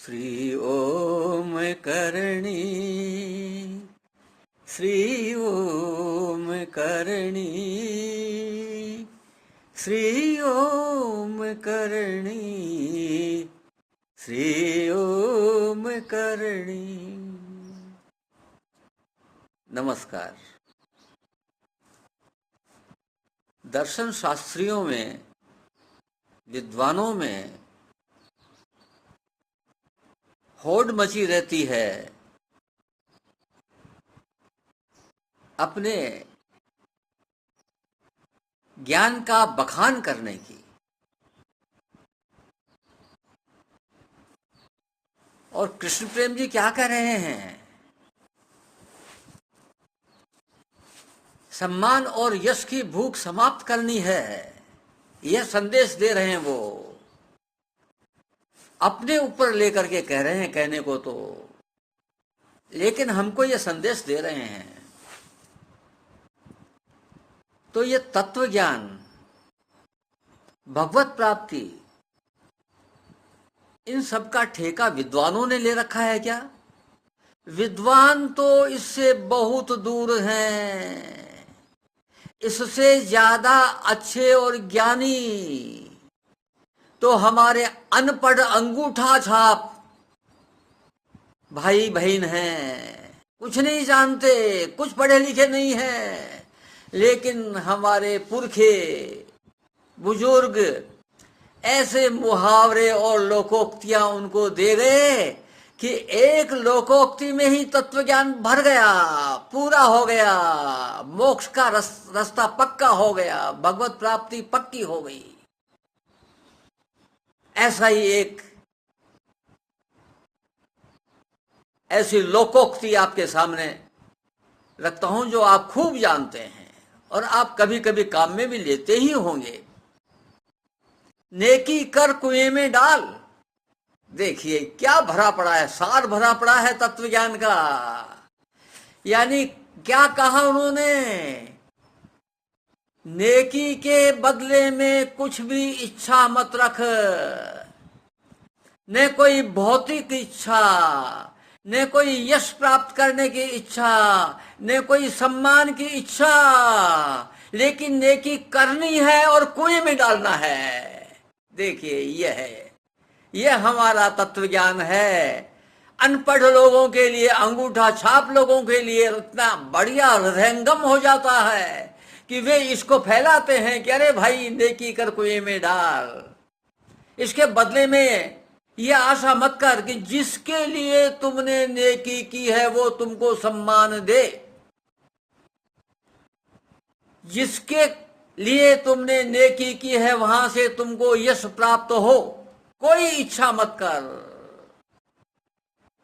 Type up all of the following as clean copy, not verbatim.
श्री ओम करणी, श्री ओम करणी, श्री ओम करणी, श्री ओम करणी। नमस्कार। दर्शन शास्त्रियों में, विद्वानों में होड़ मची रहती है अपने ज्ञान का बखान करने की। और कृष्ण प्रेम जी क्या कह रहे हैं? सम्मान और यश की भूख समाप्त करनी है, यह संदेश दे रहे हैं। वो अपने ऊपर लेकर के कह रहे हैं, कहने को तो, लेकिन हमको यह संदेश दे रहे हैं। तो ये तत्व ज्ञान, भगवत प्राप्ति, इन सब का ठेका विद्वानों ने ले रखा है क्या? विद्वान तो इससे बहुत दूर हैं। इससे ज्यादा अच्छे और ज्ञानी तो हमारे अनपढ़ अंगूठा छाप भाई बहन हैं। कुछ नहीं जानते, कुछ पढ़े लिखे नहीं हैं, लेकिन हमारे पुरखे बुजुर्ग ऐसे मुहावरे और लोकोक्तियां उनको दे गए कि एक लोकोक्ति में ही तत्व ज्ञान भर गया, पूरा हो गया, मोक्ष का रास्ता पक्का हो गया, भगवत प्राप्ति पक्की हो गई। ऐसा ही एक ऐसी लोकोक्ति आपके सामने रखता हूं जो आप खूब जानते हैं और आप कभी कभी काम में भी लेते ही होंगे। नेकी कर कुएं में डाल। देखिए क्या भरा पड़ा है, सार भरा पड़ा है तत्व ज्ञान का। यानी क्या कहा उन्होंने? नेकी के बदले में कुछ भी इच्छा मत रख, न कोई भौतिक इच्छा, न कोई यश प्राप्त करने की इच्छा, न कोई सम्मान की इच्छा, लेकिन नेकी करनी है और कुएं में डालना है। देखिए यह हमारा तत्व ज्ञान है। अनपढ़ लोगों के लिए, अंगूठा छाप लोगों के लिए इतना बढ़िया हृदयंगम हो जाता है कि वे इसको फैलाते हैं कि अरे भाई नेकी कर कुएं में डाल। इसके बदले में यह आशा मत कर कि जिसके लिए तुमने नेकी की है वो तुमको सम्मान दे, जिसके लिए तुमने नेकी की है वहां से तुमको यश प्राप्त हो। कोई इच्छा मत कर।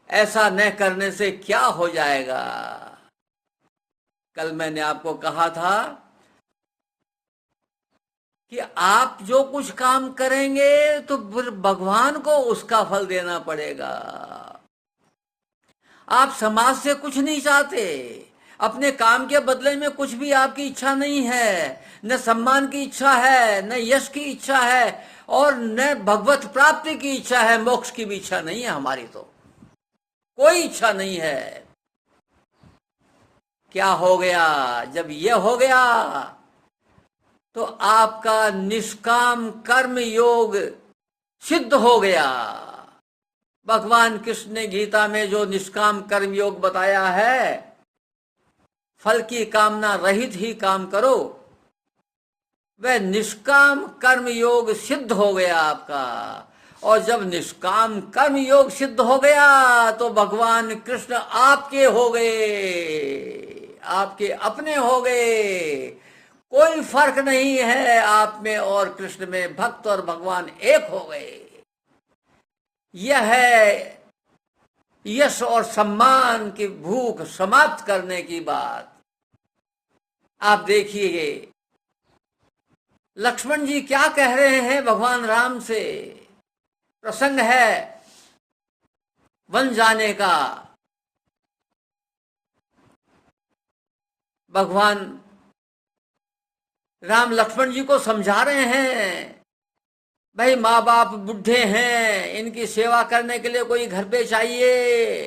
ऐसा न करने से क्या हो जाएगा? कल मैंने आपको कहा था कि आप जो कुछ काम करेंगे तो फिर भगवान को उसका फल देना पड़ेगा। आप समाज से कुछ नहीं चाहते, अपने काम के बदले में कुछ भी आपकी इच्छा नहीं है, न सम्मान की इच्छा है, न यश की इच्छा है, और न भगवत प्राप्ति की इच्छा है। मोक्ष की भी इच्छा नहीं है हमारी, तो कोई इच्छा नहीं है। क्या हो गया? जब यह हो गया तो आपका निष्काम कर्म योग सिद्ध हो गया। भगवान कृष्ण ने गीता में जो निष्काम कर्म योग बताया है, फल की कामना रहित ही काम करो, वह निष्काम कर्म योग सिद्ध हो गया आपका। और जब निष्काम कर्म योग सिद्ध हो गया तो भगवान कृष्ण आपके हो गए, आपके अपने हो गए। कोई फर्क नहीं है आप में और कृष्ण में, भक्त और भगवान एक हो गए। यह है यश और सम्मान की भूख समाप्त करने की बात। आप देखिए लक्ष्मण जी क्या कह रहे हैं भगवान राम से। प्रसंग है वन जाने का। भगवान राम लक्ष्मण जी को समझा रहे हैं, भाई माँ बाप बूढ़े हैं, इनकी सेवा करने के लिए कोई घर पे चाहिए,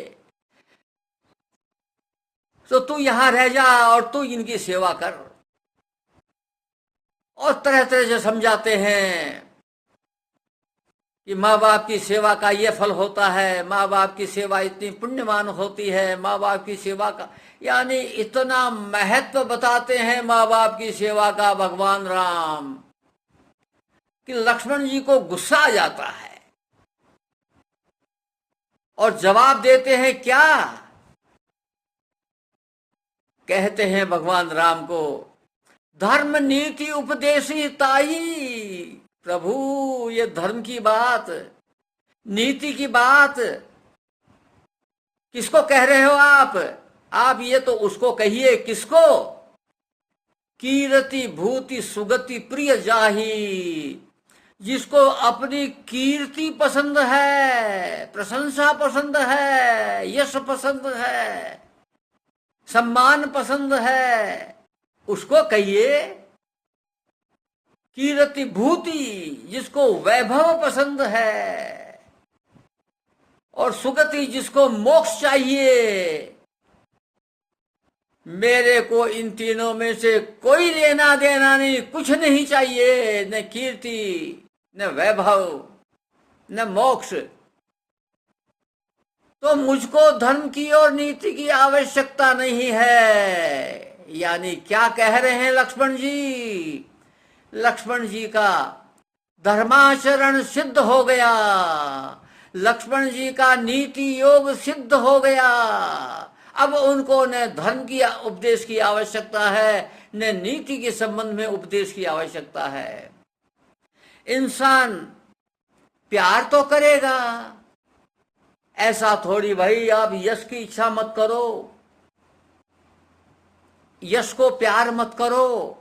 तो तू यहां रह जा और तू इनकी सेवा कर। और तरह तरह से समझाते हैं कि माँ बाप की सेवा का ये फल होता है, माँ बाप की सेवा इतनी पुण्यमान होती है, माँ बाप की सेवा का, यानी इतना महत्व बताते हैं माँ बाप की सेवा का भगवान राम कि लक्ष्मण जी को गुस्सा आ जाता है और जवाब देते हैं क्या? कहते हैं भगवान राम को, धर्म नीति उपदेशी ताई। प्रभु, ये धर्म की बात, नीति की बात किसको कह रहे हो आप? आप ये तो उसको कहिए, किसको? कीर्ति भूति सुगति प्रिय जाही, जिसको अपनी कीर्ति पसंद है, प्रशंसा पसंद है, यश पसंद है, सम्मान पसंद है, उसको कहिए। कीर्ति भूति, जिसको वैभव पसंद है, और सुगति, जिसको मोक्ष चाहिए। मेरे को इन तीनों में से कोई लेना देना नहीं, कुछ नहीं चाहिए, न कीर्ति, न वैभव, न मोक्ष। तो मुझको धर्म की और नीति की आवश्यकता नहीं है। यानी क्या कह रहे हैं लक्ष्मण जी? लक्ष्मण जी का धर्माचरण सिद्ध हो गया, लक्ष्मण जी का नीति योग सिद्ध हो गया। अब उनको न धर्म की उपदेश की आवश्यकता है, न नीति के संबंध में उपदेश की आवश्यकता है। इंसान प्यार तो करेगा, ऐसा थोड़ी भाई आप यश की इच्छा मत करो, यश को प्यार मत करो,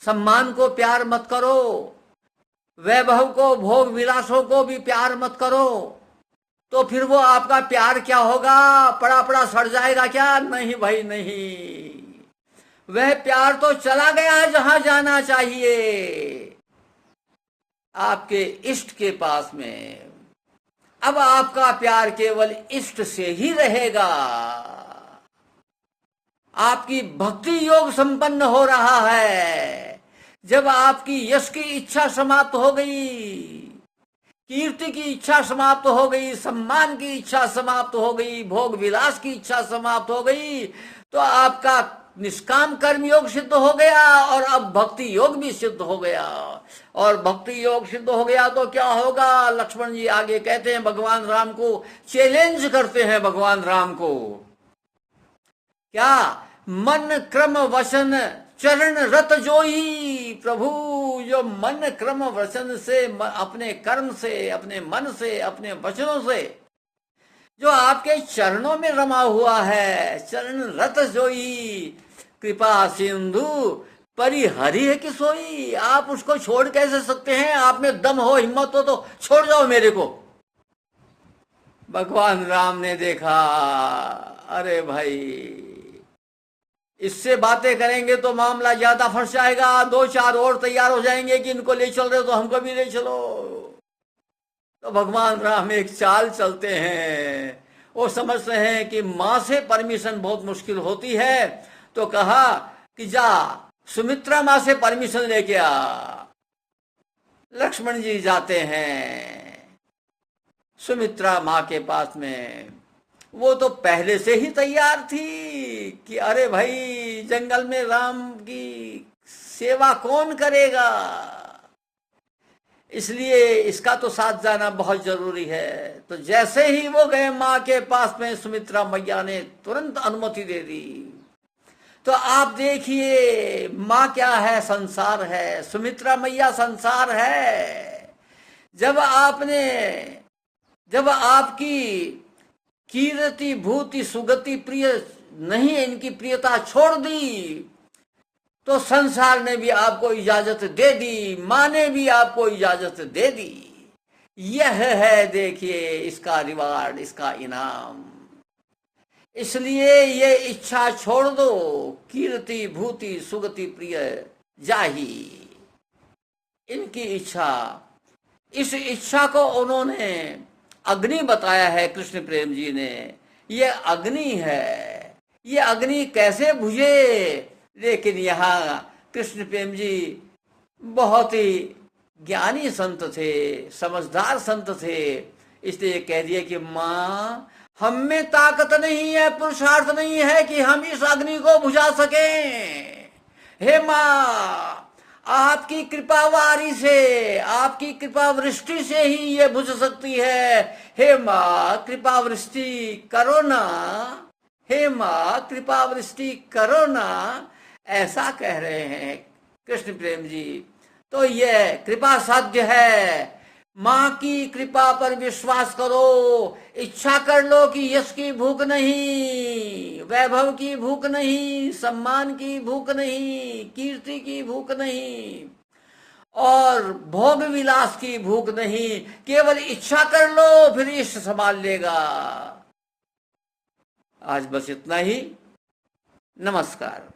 सम्मान को प्यार मत करो, वैभव को, भोग विलासों को भी प्यार मत करो। तो फिर वो आपका प्यार क्या होगा? पड़ा पड़ा सड़ जाएगा क्या? नहीं भाई नहीं, वह प्यार तो चला गया जहां जाना चाहिए, आपके इष्ट के पास में। अब आपका प्यार केवल इष्ट से ही रहेगा। आपकी भक्ति योग संपन्न हो रहा है जब आपकी यश की इच्छा समाप्त हो गई, कीर्ति की इच्छा समाप्त हो गई, सम्मान की इच्छा समाप्त हो गई, भोग विलास की इच्छा समाप्त हो गई, तो आपका निष्काम कर्म योग सिद्ध हो गया और अब भक्ति योग भी सिद्ध हो गया। और भक्ति योग सिद्ध हो गया तो क्या होगा? लक्ष्मण जी आगे कहते हैं, भगवान राम को चैलेंज करते हैं, भगवान राम को क्या? मन क्रम वचन चरण रत जोई। प्रभु, जो मन क्रम वचन से, अपने कर्म से, अपने मन से, अपने वचनों से जो आपके चरणों में रमा हुआ है, चरण रत जोई, कृपा सिंधु परिहरि है कि सोई। आप उसको छोड़ कैसे सकते हैं? आप में दम हो, हिम्मत हो तो छोड़ जाओ मेरे को। भगवान राम ने देखा, अरे भाई इससे बातें करेंगे तो मामला ज्यादा फंस जाएगा, दो चार और तैयार हो जाएंगे कि इनको ले चल रहे हो तो हमको भी ले चलो। तो भगवान राम एक चाल चलते हैं, वो समझते हैं कि माँ से परमिशन बहुत मुश्किल होती है, तो कहा कि जा सुमित्रा माँ से परमिशन लेके आ। लक्ष्मण जी जाते हैं सुमित्रा माँ के पास में। वो तो पहले से ही तैयार थी कि अरे भाई जंगल में राम की सेवा कौन करेगा, इसलिए इसका तो साथ जाना बहुत जरूरी है। तो जैसे ही वो गए माँ के पास में, सुमित्रा मैया ने तुरंत अनुमति दे दी। तो आप देखिए, माँ क्या है? संसार है। सुमित्रा मैया संसार है। जब आपकी कीर्ति भूति सुगति प्रिय नहीं, इनकी प्रियता छोड़ दी, तो संसार ने भी आपको इजाजत दे दी, माँ ने भी आपको इजाजत दे दी। यह है देखिए इसका रिवार्ड, इसका इनाम। इसलिए ये इच्छा छोड़ दो, कीर्ति भूति सुगति प्रिय जाही, इनकी इच्छा इस इच्छा को उन्होंने अग्नि बताया है कृष्ण प्रेम जी ने। ये अग्नि है, ये अग्नि कैसे बुझे? लेकिन यहाँ कृष्ण प्रेम जी बहुत ही ज्ञानी संत थे, समझदार संत थे, इसलिए कह दिया कि माँ हम में ताकत नहीं है, पुरुषार्थ नहीं है कि हम इस अग्नि को बुझा सकें। हे माँ, आपकी कृपा वारी से, आपकी कृपा वृष्टि से ही ये बुझ सकती है। हे माँ कृपा वृष्टि करो ना, हे माँ कृपा वृष्टि करो ना, ऐसा कह रहे हैं कृष्ण प्रेम जी। तो ये कृपा साध्य है। माँ की कृपा पर विश्वास करो, इच्छा कर लो कि यश की भूख नहीं, वैभव की भूख नहीं, सम्मान की भूख नहीं, कीर्ति की भूख नहीं, और भोग विलास की भूख नहीं, केवल इच्छा कर लो, फिर इष्ट संभाल लेगा। आज बस इतना ही। नमस्कार।